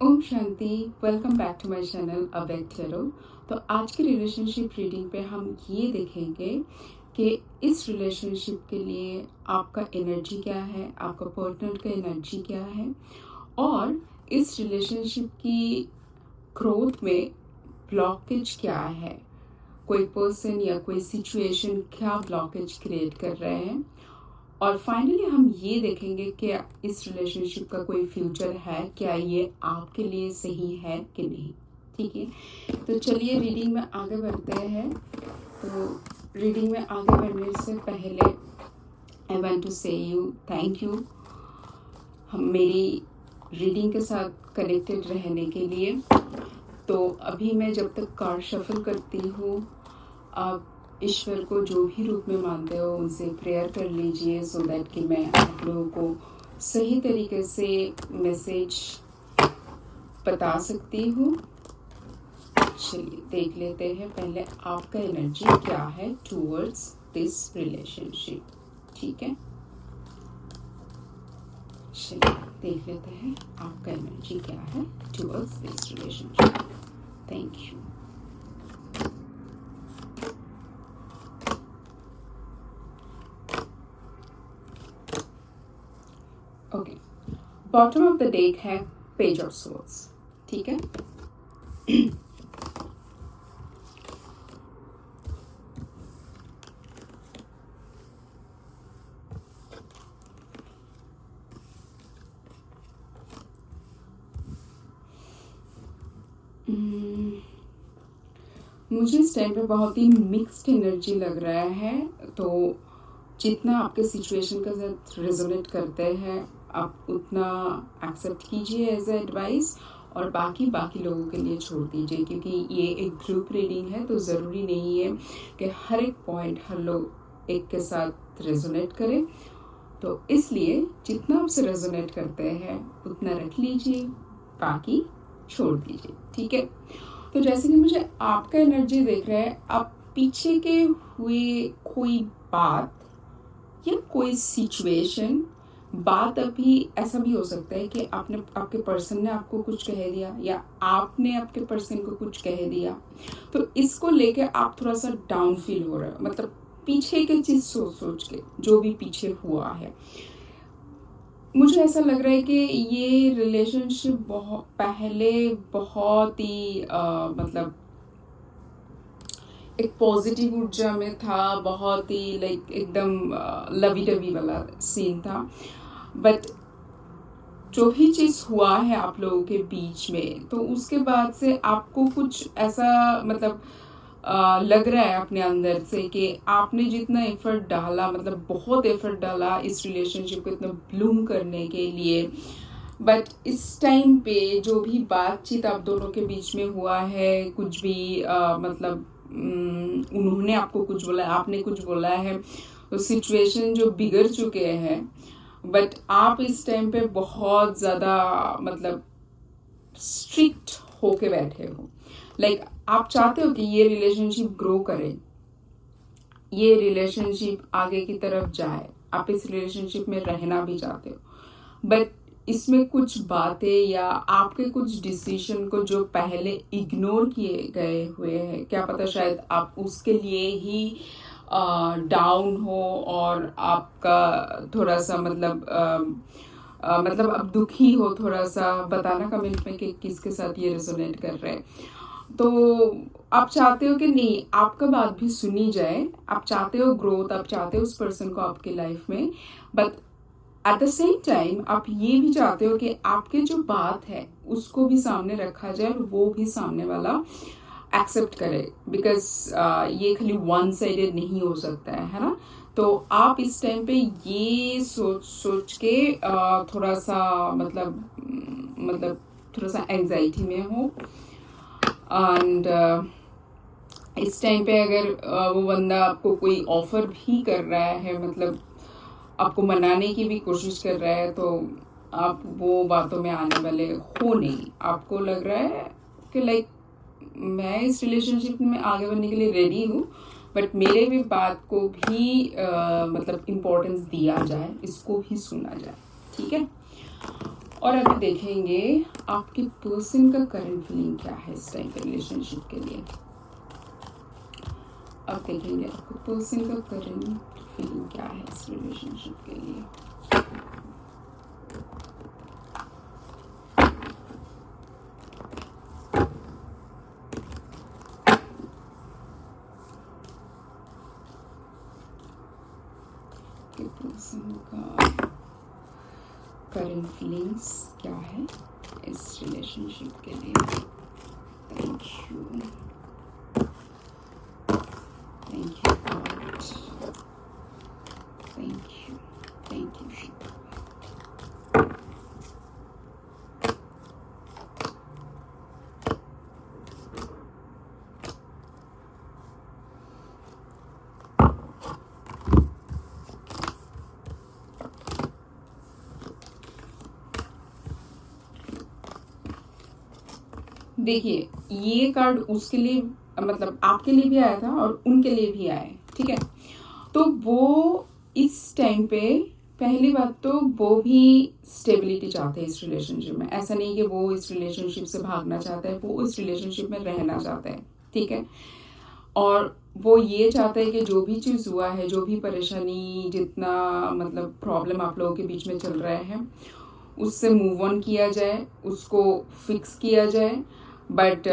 ओम शांति। Welcome back to my channel Awake Tarot. तो आज की रिलेशनशिप रीडिंग पे हम ये देखेंगे कि इस रिलेशनशिप के लिए आपका एनर्जी क्या है, आपका पार्टनर का एनर्जी क्या है, और इस रिलेशनशिप की ग्रोथ में ब्लॉकेज क्या है। कोई पर्सन या कोई सिचुएशन क्या ब्लॉकेज क्रिएट कर रहे हैं, और फाइनली हम ये देखेंगे कि इस रिलेशनशिप का कोई फ्यूचर है, क्या ये आपके लिए सही है कि नहीं। ठीक है, तो चलिए रीडिंग में आगे बढ़ते हैं। तो रीडिंग में आगे बढ़ने से पहले आई वांट टू से यू थैंक यू हम मेरी रीडिंग के साथ कनेक्टेड रहने के लिए। तो अभी मैं जब तक कार्ड शफल करती हूँ, आप ईश्वर को जो भी रूप में मानते हो उनसे प्रेयर कर लीजिए, सो दैट कि मैं आप लोगों को सही तरीके से मैसेज बता सकती हूँ। चलिए देख लेते हैं पहले आपका एनर्जी क्या है टूवर्ड्स दिस रिलेशनशिप। ठीक है, चलिए देख लेते हैं आपका एनर्जी क्या है towards this relationship. Thank you. Okay, bottom of the deck है पेज ऑफ सोर्ड्स। ठीक है, मुझे इस टाइम पे बहुत ही मिक्स्ड एनर्जी लग रहा है। तो जितना आपके सिचुएशन के साथ रेजोनेट करते हैं आप उतना एक्सेप्ट कीजिए एज एडवाइस, और बाकी लोगों के लिए छोड़ दीजिए, क्योंकि ये एक ग्रुप रीडिंग है। तो ज़रूरी नहीं है कि हर एक पॉइंट हर लोग एक के साथ रेजोनेट करें। तो इसलिए जितना आपसे रेजोनेट करते हैं उतना रख लीजिए, बाकी छोड़ दीजिए। ठीक है, तो जैसे कि मुझे आपका एनर्जी देख रहा है, आप पीछे के हुए कोई बात या कोई सिचुएशन, बात अभी ऐसा भी हो सकता है कि आपके पर्सन ने आपको कुछ कह दिया या आपने आपके पर्सन को कुछ कह दिया, तो इसको लेके आप थोड़ा सा डाउन फील हो रहे हो। मतलब पीछे की चीज सोच सोच के जो भी पीछे हुआ है, मुझे ऐसा लग रहा है कि ये रिलेशनशिप बहुत ही मतलब एक पॉजिटिव ऊर्जा में था, बहुत ही लाइक एकदम लवी डवी वाला सीन था। बट जो भी चीज़ हुआ है आप लोगों के बीच में, तो उसके बाद से आपको कुछ ऐसा मतलब लग रहा है अपने अंदर से कि आपने जितना एफर्ट डाला, मतलब बहुत एफर्ट डाला इस रिलेशनशिप को इतना ब्लूम करने के लिए, बट इस टाइम पे जो भी बातचीत आप दोनों के बीच में हुआ है, कुछ भी मतलब उन्होंने आपको कुछ बोला, आपने कुछ बोला है, तो सिचुएशन जो बिगड़ चुके हैं, बट आप इस टाइम पे बहुत ज़्यादा मतलब स्ट्रिक्ट होके बैठे हो। लाइक आप चाहते हो कि ये रिलेशनशिप ग्रो करे, ये रिलेशनशिप आगे की तरफ जाए, आप इस रिलेशनशिप में रहना भी चाहते हो, बट इसमें कुछ बातें या आपके कुछ डिसीजन को जो पहले इग्नोर किए गए हुए हैं, क्या पता शायद आप उसके लिए ही डाउन हो, और आपका थोड़ा सा मतलब मतलब अब दुखी हो थोड़ा सा। बताना कमेंट में कि किसके साथ ये रेजोनेट कर रहे हैं। तो आप चाहते हो कि नहीं, आपका बात भी सुनी जाए, आप चाहते हो ग्रोथ, आप चाहते हो उस पर्सन को आपके लाइफ में, but at the same time आप ये भी चाहते हो कि आपके जो बात है उसको भी सामने रखा जाए और वो भी सामने वाला एक्सेप्ट करे, बिकॉज ये खाली वन साइडेड नहीं हो सकता है ना। तो आप इस टाइम पे ये सोच के थोड़ा सा मतलब थोड़ा सा एंजाइटी में हो। एंड इस टाइम पे अगर वो बंदा आपको कोई ऑफर भी कर रहा है, मतलब आपको मनाने की भी कोशिश कर रहा है, तो आप वो बातों में आने वाले हो नहीं। आपको लग रहा है कि लाइक मैं इस रिलेशनशिप में आगे बढ़ने के लिए रेडी हूँ, बट मेरे भी बात को भी मतलब इम्पोर्टेंस दिया जाए, इसको भी सुना जाए। ठीक है, और अभी देखेंगे आपके पर्सन का करंट फीलिंग क्या है इस टाइम पे रिलेशनशिप के लिए। अब देखेंगे आपको पर्सन का करंट फीलिंग क्या है इस रिलेशनशिप के लिए। पर्सन का करंट फीलिंग्स क्या है इस रिलेशनशिप के लिए। Thank you, thank you God, thank you, thank you. देखिए ये कार्ड उसके लिए मतलब आपके लिए भी आया था और उनके लिए भी आया है, ठीक है। तो वो इस टाइम पे पहली बात तो वो भी स्टेबिलिटी चाहते हैं इस रिलेशनशिप में। ऐसा नहीं कि वो इस रिलेशनशिप से भागना चाहता है, वो इस रिलेशनशिप में रहना चाहता है, ठीक है। और वो ये चाहता है कि जो भी चीज़ हुआ है, जो भी परेशानी, जितना मतलब प्रॉब्लम आप लोगों के बीच में चल रहा है, उससे मूव ऑन किया जाए, उसको फिक्स किया जाए, बट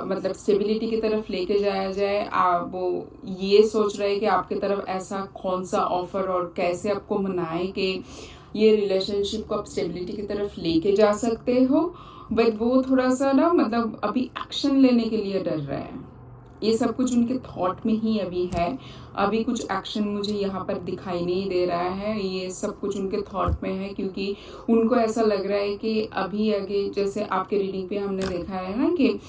मतलब स्टेबिलिटी की तरफ लेके जाया जाए। वो ये सोच रहे हैं कि आपके तरफ ऐसा कौन सा ऑफर और कैसे आपको मनाए कि ये रिलेशनशिप को आप स्टेबिलिटी की तरफ लेके जा सकते हो। बट वो थोड़ा सा ना मतलब अभी एक्शन लेने के लिए डर रहा है। ये सब कुछ उनके थॉट में ही अभी है, अभी कुछ एक्शन मुझे यहाँ पर दिखाई नहीं दे रहा है। ये सब कुछ उनके थॉट में है क्योंकि उनको ऐसा लग रहा है कि अभी आगे, जैसे आपके रीडिंग पे हमने देखा है ना कि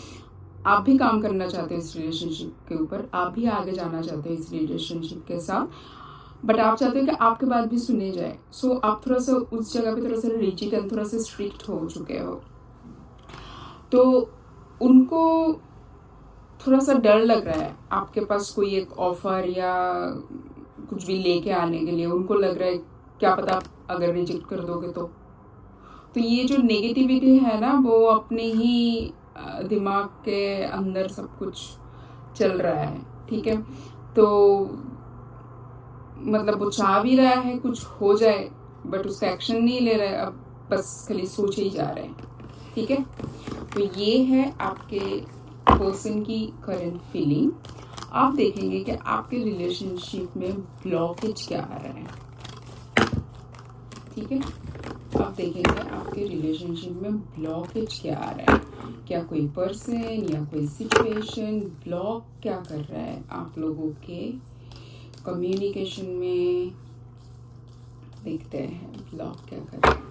आप भी काम करना चाहते हो इस रिलेशनशिप के ऊपर, आप भी आगे जाना चाहते हो इस रिलेशनशिप के साथ, बट आप चाहते हो कि आपके बात भी सुने जाए। सो आप थोड़ा सा उस जगह पे थोड़ा सा रिजिड एंड थोड़ा सा स्ट्रिक्ट हो चुके हो। तो उनको थोड़ा सा डर लग रहा है आपके पास कोई एक ऑफर या कुछ भी लेके आने के लिए। उनको लग रहा है क्या पता अगर रिजेक्ट कर दोगे तो ये जो नेगेटिविटी है ना वो अपने ही दिमाग के अंदर सब कुछ चल रहा है, ठीक है। तो मतलब वो चाह भी रहा है कुछ हो जाए, बट उसका एक्शन नहीं ले रहा है, अब बस खाली सोचे ही जा रहे हैं, ठीक है। तो ये है आपके पर्सन की करंट फीलिंग। आप देखेंगे कि आपके रिलेशनशिप में ब्लॉकेज क्या आ रहा है, ठीक है। आप देखेंगे आपके रिलेशनशिप में ब्लॉकेज क्या आ रहा है। क्या कोई पर्सन या कोई सिचुएशन ब्लॉक क्या कर रहा है आप लोगों के कम्युनिकेशन में। देखते हैं ब्लॉक क्या कर रहा है।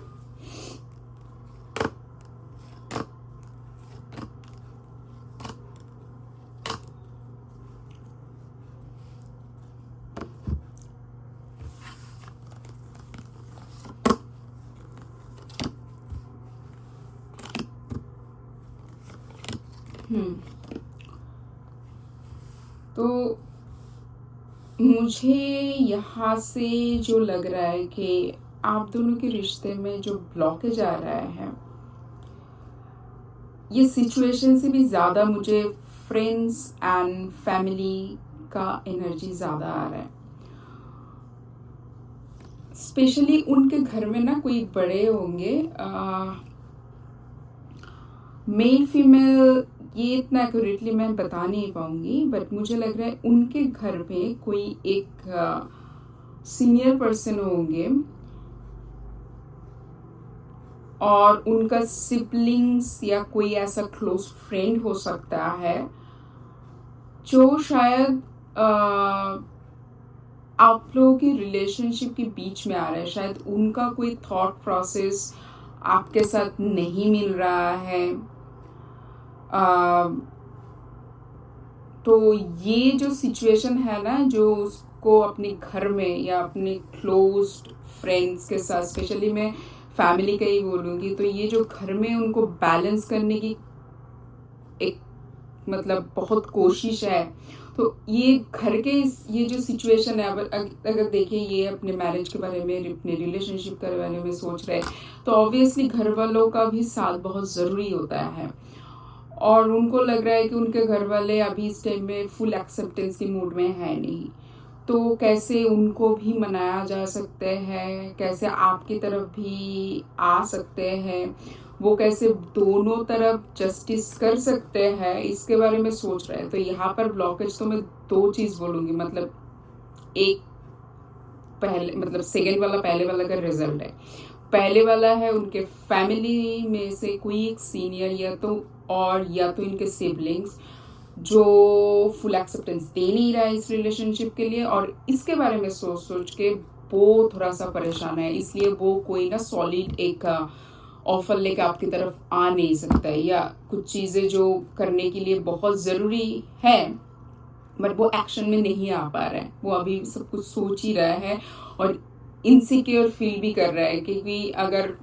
तो मुझे यहाँ से जो लग रहा है कि आप दोनों के रिश्ते में जो ब्लॉकेज आ रहा है, ये सिचुएशन से भी ज़्यादा मुझे फ्रेंड्स एंड फैमिली का एनर्जी ज़्यादा आ रहा है। स्पेशली उनके घर में ना कोई बड़े होंगे, मेल फीमेल ये इतना एक्यूरेटली मैं बता नहीं पाऊंगी, बट मुझे लग रहा है उनके घर में कोई एक सीनियर पर्सन होंगे और उनका सिबलिंग्स या कोई ऐसा क्लोज फ्रेंड हो सकता है जो शायद आप लोगों की रिलेशनशिप के बीच में आ रहा है। शायद उनका कोई थॉट प्रोसेस आपके साथ नहीं मिल रहा है। तो ये जो सिचुएशन है ना, जो उसको अपने घर में या अपने क्लोज्ड फ्रेंड्स के साथ, स्पेशली मैं फैमिली का ही बोलूँगी, तो ये जो घर में उनको बैलेंस करने की एक मतलब बहुत कोशिश है। तो ये घर के ये जो सिचुएशन है, अगर देखिए ये अपने मैरिज के बारे में, अपने रिलेशनशिप के बारे में सोच रहे हैं, तो ऑब्वियसली घर वालों का भी साथ बहुत ज़रूरी होता है। और उनको लग रहा है कि उनके घर वाले अभी इस टाइम में फुल एक्सेप्टेंस के मूड में है नहीं, तो कैसे उनको भी मनाया जा सकते हैं, कैसे आपकी तरफ भी आ सकते हैं, वो कैसे दोनों तरफ जस्टिस कर सकते हैं, इसके बारे में सोच रहे हैं। तो यहाँ पर ब्लॉकेज तो मैं दो चीज़ बोलूँगी, मतलब एक पहले मतलब सेकेंड वाला पहले वाला का रिजल्ट है। पहले वाला है उनके फैमिली में से कोई एक सीनियर या तो इनके सिबलिंग्स जो फुल एक्सेप्टेंस दे नहीं रहा है इस रिलेशनशिप के लिए, और इसके बारे में सोच सोच के वो थोड़ा सा परेशान है, इसलिए वो कोई ना सॉलिड एक ऑफर लेके आपकी तरफ आ नहीं सकता है, या कुछ चीज़ें जो करने के लिए बहुत ज़रूरी है बट वो एक्शन में नहीं आ पा रहा है। वो अभी सब कुछ सोच ही रहा है और इनसिक्योर फील भी कर रहा है, क्योंकि अगर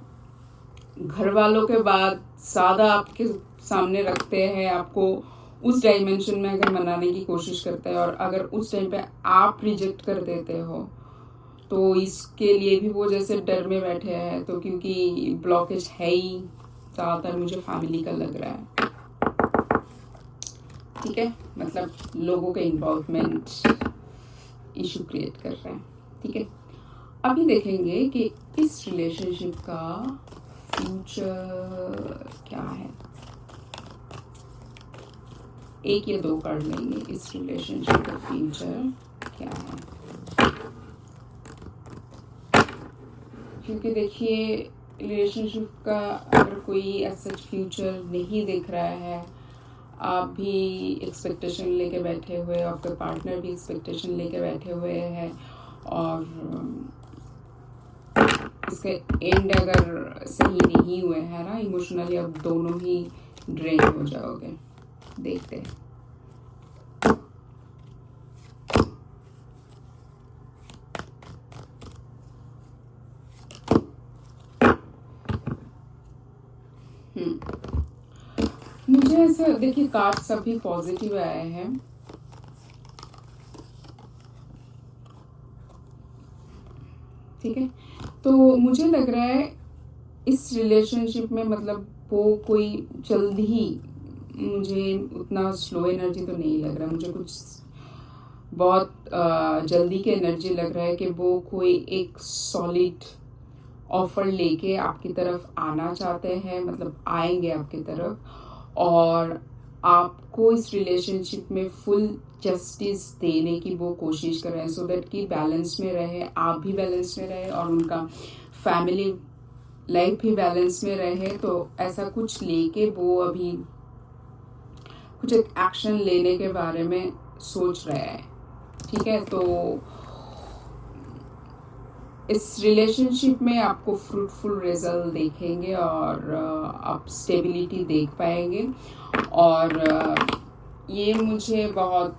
घर वालों के बाद ज़्यादा आपके सामने रखते हैं, आपको उस डायमेंशन में अगर मनाने की कोशिश करते हैं, और अगर उस टाइम पे आप रिजेक्ट कर देते हो, तो इसके लिए भी वो जैसे डर में बैठे हैं। तो क्योंकि ब्लॉकेज है ही ज़्यादातर मुझे फैमिली का लग रहा है, ठीक है, मतलब लोगों का इन्वॉल्वमेंट इशू क्रिएट कर रहा है, ठीक है। अभी देखेंगे कि इस रिलेशनशिप का फ्यूचर क्या है। एक या दो कार्ड लेंगे, इस रिलेशनशिप का फ्यूचर क्या है, क्योंकि देखिए रिलेशनशिप का अगर कोई ऐसा फ्यूचर नहीं दिख रहा है, आप भी एक्सपेक्टेशन लेके बैठे हुए, आपके पार्टनर भी एक्सपेक्टेशन लेके बैठे हुए हैं, और इसका एंड अगर सही नहीं हुए है ना, इमोशनली आप दोनों ही ड्रेन हो जाओगे। देखते हैं। मुझे ऐसा देखिए कार्ड सभी पॉजिटिव आए हैं, ठीक है। तो मुझे लग रहा है इस रिलेशनशिप में मतलब वो कोई जल्दी ही, मुझे उतना स्लो एनर्जी तो नहीं लग रहा, मुझे कुछ बहुत जल्दी की एनर्जी लग रहा है कि वो कोई एक सॉलिड ऑफर लेके आपकी तरफ आना चाहते हैं, मतलब आएंगे आपकी तरफ, और आपको इस रिलेशनशिप में फुल जस्टिस देने की वो कोशिश कर रहे हैं, सो दैट कि बैलेंस में रहे, आप भी बैलेंस में रहे और उनका फैमिली लाइफ भी बैलेंस में रहे। तो ऐसा कुछ लेके वो अभी कुछ एक एक्शन लेने के बारे में सोच रहे हैं, ठीक है। तो इस रिलेशनशिप में आपको फ्रूटफुल रिजल्ट देखेंगे और आप स्टेबिलिटी देख पाएंगे, और ये मुझे बहुत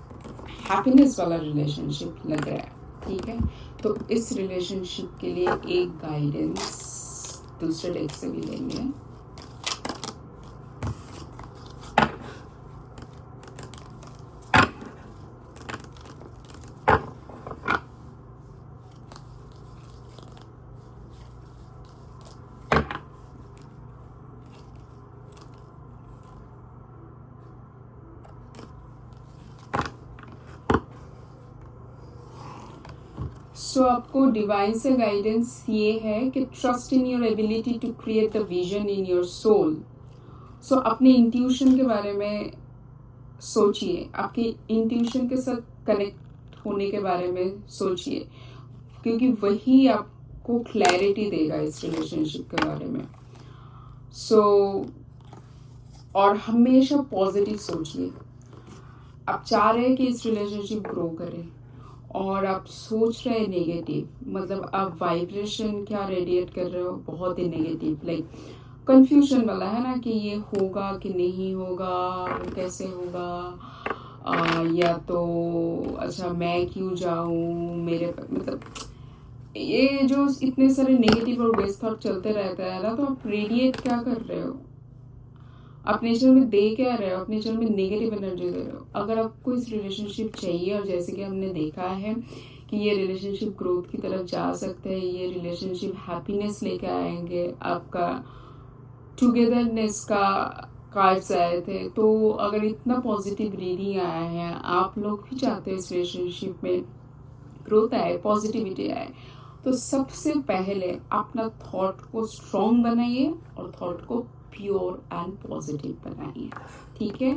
हैप्पीनेस वाला रिलेशनशिप लग रहा है, ठीक है। तो इस रिलेशनशिप के लिए एक गाइडेंस दूसरे डेक से भी लेंगे। सो आपको डिवाइन से गाइडेंस ये है कि trust in your ability to create the vision in your soul. So अपने इंट्यूशन के बारे में सोचिए, आपके इंट्यूशन के साथ कनेक्ट होने के बारे में सोचिए, क्योंकि वही आपको क्लैरिटी देगा इस रिलेशनशिप के बारे में। सो और हमेशा पॉजिटिव सोचिए। आप चाह रहे हैं कि इस रिलेशनशिप ग्रो करे, और आप सोच रहे हैं नेगेटिव, मतलब आप वाइब्रेशन क्या रेडिएट कर रहे हो, बहुत ही नेगेटिव, लाइक कंफ्यूजन वाला है ना, कि ये होगा कि नहीं होगा, कैसे होगा, या तो अच्छा मैं क्यों जाऊं, मेरे मतलब ये जो इतने सारे नेगेटिव और वेस्ट थॉट चलते रहता है ना, तो आप रेडिएट क्या कर रहे हो, आप नेचर में दे क्या रहे हो, आप नेचर में नेगेटिव एनर्जी दे रहे हो। अगर आपको इस रिलेशनशिप चाहिए, और जैसे कि हमने देखा है कि ये रिलेशनशिप ग्रोथ की तरफ जा सकते हैं, ये रिलेशनशिप हैप्पीनेस लेके आएंगे, आपका टुगेदरनेस का कार्ड्स आए थे। तो अगर इतना पॉजिटिव रीडिंग आया है, आप लोग भी चाहते हो इस रिलेशनशिप में ग्रोथ आए, पॉजिटिविटी आए, तो सबसे पहले अपना थॉट को स्ट्रॉन्ग बनाइए और थॉट को प्योर एंड पॉजिटिव बनाइए। ठीक है,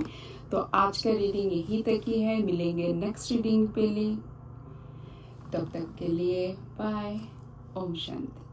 तो आज का रीडिंग यही तक ही है। मिलेंगे नेक्स्ट रीडिंग पे लिए, तब तक के लिए बाय। ओम शांति।